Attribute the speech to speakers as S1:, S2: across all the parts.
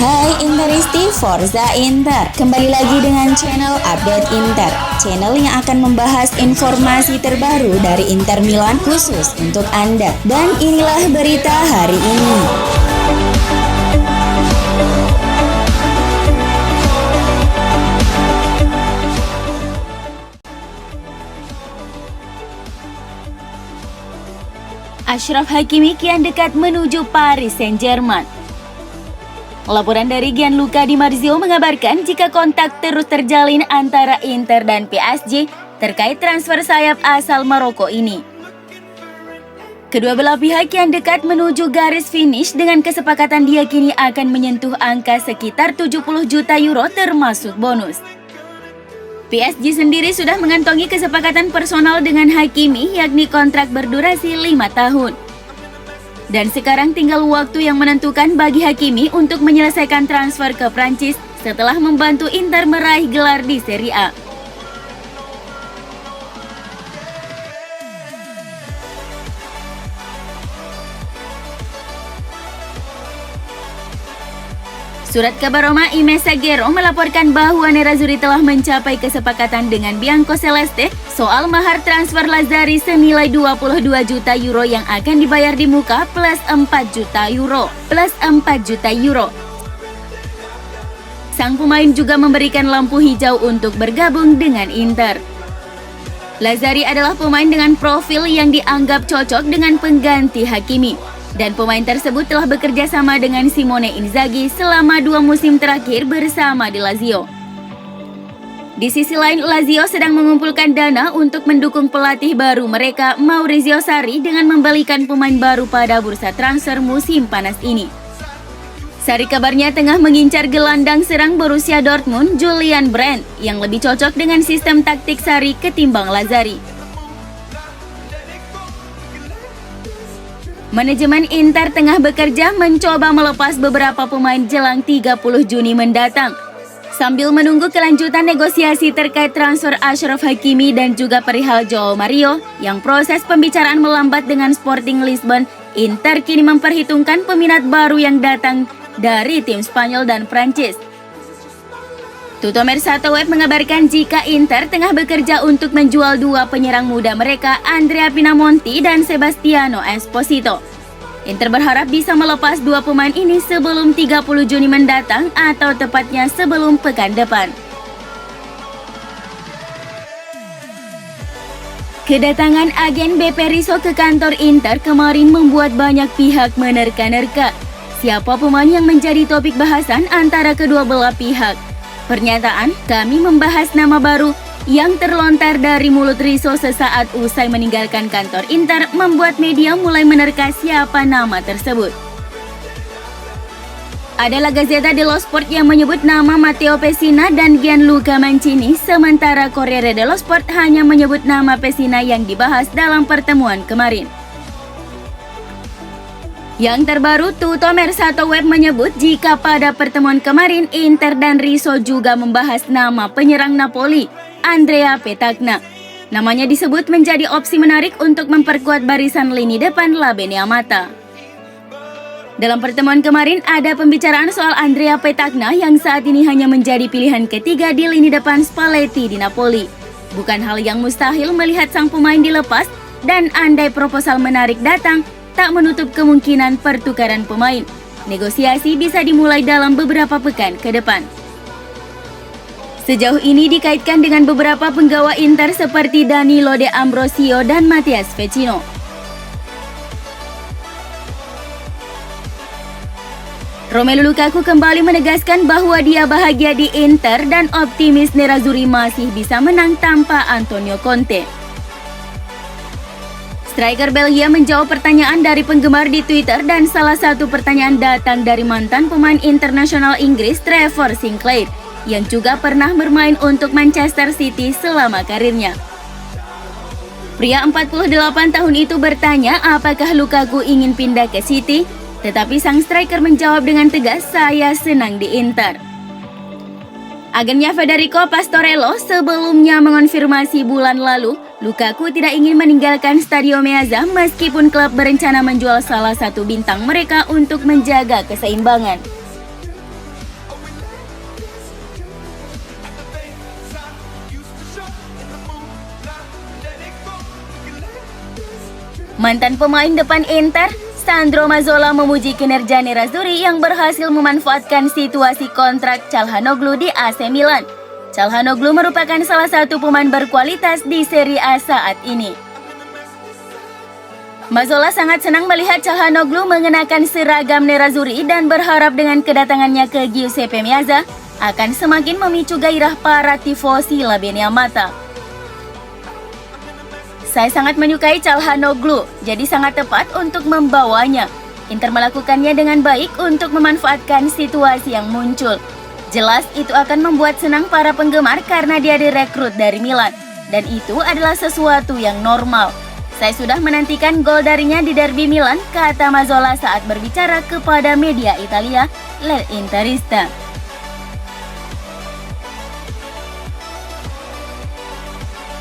S1: Hai Interisti Forza Inter, kembali lagi dengan channel Update Inter, channel yang akan membahas informasi terbaru dari Inter Milan khusus untuk Anda. Dan inilah berita hari ini. Achraf Hakimi kian dekat menuju Paris Saint-Germain. Laporan dari Gianluca Di Marzio mengabarkan jika kontak terus terjalin antara Inter dan PSG terkait transfer sayap asal Maroko ini. Kedua belah pihak kian dekat menuju garis finish dengan kesepakatan diyakini akan menyentuh angka sekitar 70 juta euro termasuk bonus. PSG sendiri sudah mengantongi kesepakatan personal dengan Hakimi yakni kontrak berdurasi 5 tahun. Dan sekarang tinggal waktu yang menentukan bagi Hakimi untuk menyelesaikan transfer ke Prancis setelah membantu Inter meraih gelar di Serie A. Surat kabar Roma Ime Sagero melaporkan bahwa Nerazzurri telah mencapai kesepakatan dengan Bianco Celeste soal mahar transfer Lazzari senilai 22 juta euro yang akan dibayar di muka plus 4 juta euro. Sang pemain juga memberikan lampu hijau untuk bergabung dengan Inter. Lazzari adalah pemain dengan profil yang dianggap cocok dengan pengganti Hakimi. Dan pemain tersebut telah bekerja sama dengan Simone Inzaghi selama 2 musim terakhir bersama di Lazio. Di sisi lain, Lazio sedang mengumpulkan dana untuk mendukung pelatih baru mereka, Maurizio Sarri, dengan membelikan pemain baru pada bursa transfer musim panas ini. Sarri kabarnya tengah mengincar gelandang serang Borussia Dortmund, Julian Brandt, yang lebih cocok dengan sistem taktik Sarri ketimbang Lazzari. Manajemen Inter tengah bekerja mencoba melepas beberapa pemain jelang 30 Juni mendatang. Sambil menunggu kelanjutan negosiasi terkait transfer Achraf Hakimi dan juga perihal Joao Mario, yang proses pembicaraan melambat dengan Sporting Lisbon, Inter kini memperhitungkan peminat baru yang datang dari tim Spanyol dan Prancis. Tuttomercato.web mengabarkan jika Inter tengah bekerja untuk menjual 2 penyerang muda mereka, Andrea Pinamonti dan Sebastiano Esposito. Inter berharap bisa melepas 2 pemain ini sebelum 30 Juni mendatang atau tepatnya sebelum pekan depan. Kedatangan agen BP Rizzo ke kantor Inter kemarin membuat banyak pihak menerka-nerka. Siapa pemain yang menjadi topik bahasan antara kedua belah pihak? Pernyataan, kami membahas nama baru yang terlontar dari mulut Rizzo sesaat usai meninggalkan kantor Inter membuat media mulai menerka siapa nama tersebut. Adalah Gazzetta dello Sport yang menyebut nama Matteo Pessina dan Gianluca Mancini, sementara Corriere dello Sport hanya menyebut nama Pessina yang dibahas dalam pertemuan kemarin. Yang terbaru, Tuttomercato.web menyebut jika pada pertemuan kemarin Inter dan Rizzo juga membahas nama penyerang Napoli, Andrea Petagna. Namanya disebut menjadi opsi menarik untuk memperkuat barisan lini depan La Beneamata. Dalam pertemuan kemarin ada pembicaraan soal Andrea Petagna yang saat ini hanya menjadi pilihan ketiga di lini depan Spalletti di Napoli. Bukan hal yang mustahil melihat sang pemain dilepas dan andai proposal menarik datang, tak menutup kemungkinan pertukaran pemain. Negosiasi bisa dimulai dalam beberapa pekan ke depan. Sejauh ini dikaitkan dengan beberapa penggawa Inter seperti Danilo De Ambrosio dan Mathias Vecino. Romelu Lukaku kembali menegaskan bahwa dia bahagia di Inter dan optimis Nerazzurri masih bisa menang tanpa Antonio Conte. Striker Belgia menjawab pertanyaan dari penggemar di Twitter dan salah satu pertanyaan datang dari mantan pemain internasional Inggris Trevor Sinclair yang juga pernah bermain untuk Manchester City selama karirnya. Pria 48 tahun itu bertanya apakah Lukaku ingin pindah ke City, tetapi sang striker menjawab dengan tegas, "Saya senang di Inter." Agennya Federico Pastorello sebelumnya mengonfirmasi bulan lalu Lukaku tidak ingin meninggalkan Stadio Meazza meskipun klub berencana menjual salah satu bintang mereka untuk menjaga keseimbangan. Mantan pemain depan Inter, Sandro Mazzola memuji kinerja Nerazzurri yang berhasil memanfaatkan situasi kontrak Calhanoglu di AC Milan. Calhanoglu merupakan salah satu pemain berkualitas di Serie A saat ini. Mazzola sangat senang melihat Calhanoglu mengenakan seragam Nerazzurri dan berharap dengan kedatangannya ke Giuseppe Meazza akan semakin memicu gairah para tifosi La Mata. Saya sangat menyukai Calhanoglu, jadi sangat tepat untuk membawanya. Inter melakukannya dengan baik untuk memanfaatkan situasi yang muncul. Jelas itu akan membuat senang para penggemar karena dia direkrut dari Milan. Dan itu adalah sesuatu yang normal. Saya sudah menantikan gol darinya di derby Milan, kata Mazzola saat berbicara kepada media Italia, L'Interista.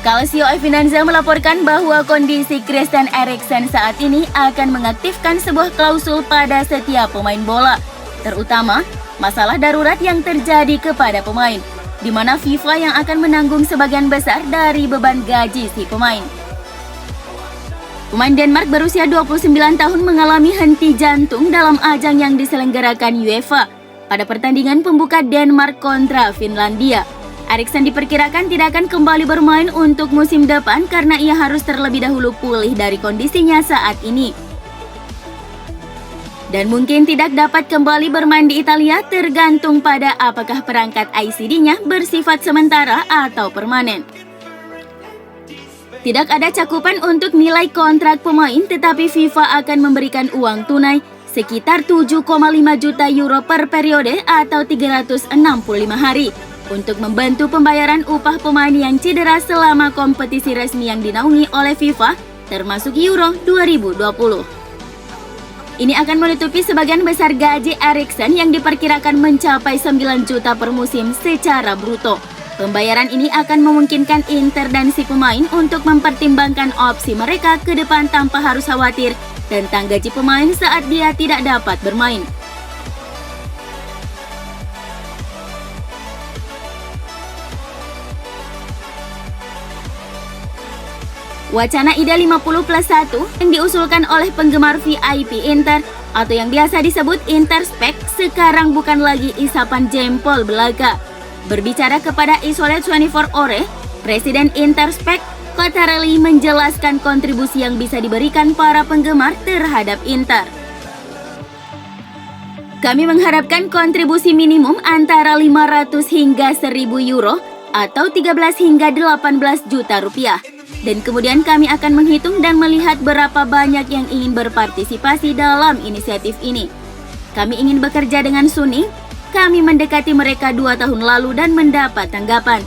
S1: Calcio Finanza melaporkan bahwa kondisi Christian Eriksen saat ini akan mengaktifkan sebuah klausul pada setiap pemain bola, terutama masalah darurat yang terjadi kepada pemain, di mana FIFA yang akan menanggung sebagian besar dari beban gaji si pemain. Pemain Denmark berusia 29 tahun mengalami henti jantung dalam ajang yang diselenggarakan UEFA pada pertandingan pembuka Denmark kontra Finlandia. Eriksen diperkirakan tidak akan kembali bermain untuk musim depan karena ia harus terlebih dahulu pulih dari kondisinya saat ini. Dan mungkin tidak dapat kembali bermain di Italia tergantung pada apakah perangkat ICD-nya bersifat sementara atau permanen. Tidak ada cakupan untuk nilai kontrak pemain, tetapi FIFA akan memberikan uang tunai sekitar 7,5 juta euro per periode atau 365 hari. Untuk membantu pembayaran upah pemain yang cedera selama kompetisi resmi yang dinaungi oleh FIFA, termasuk Euro 2020. Ini akan menutupi sebagian besar gaji Eriksen yang diperkirakan mencapai 9 juta per musim secara bruto. Pembayaran ini akan memungkinkan Inter dan si pemain untuk mempertimbangkan opsi mereka ke depan tanpa harus khawatir tentang gaji pemain saat dia tidak dapat bermain. Wacana ide 50+1 yang diusulkan oleh penggemar VIP Inter atau yang biasa disebut Interspec sekarang bukan lagi isapan jempol belaka. Berbicara kepada Isole 24 Ore, Presiden Interspec, Cottarelli menjelaskan kontribusi yang bisa diberikan para penggemar terhadap Inter. Kami mengharapkan kontribusi minimum antara 500 hingga 1.000 euro atau 13 hingga 18 juta rupiah. Dan kemudian kami akan menghitung dan melihat berapa banyak yang ingin berpartisipasi dalam inisiatif ini. Kami ingin bekerja dengan Suning, kami mendekati mereka 2 tahun lalu dan mendapat tanggapan.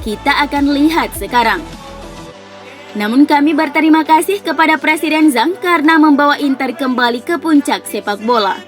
S1: Kita akan lihat sekarang. Namun kami berterima kasih kepada Presiden Zhang karena membawa Inter kembali ke puncak sepak bola.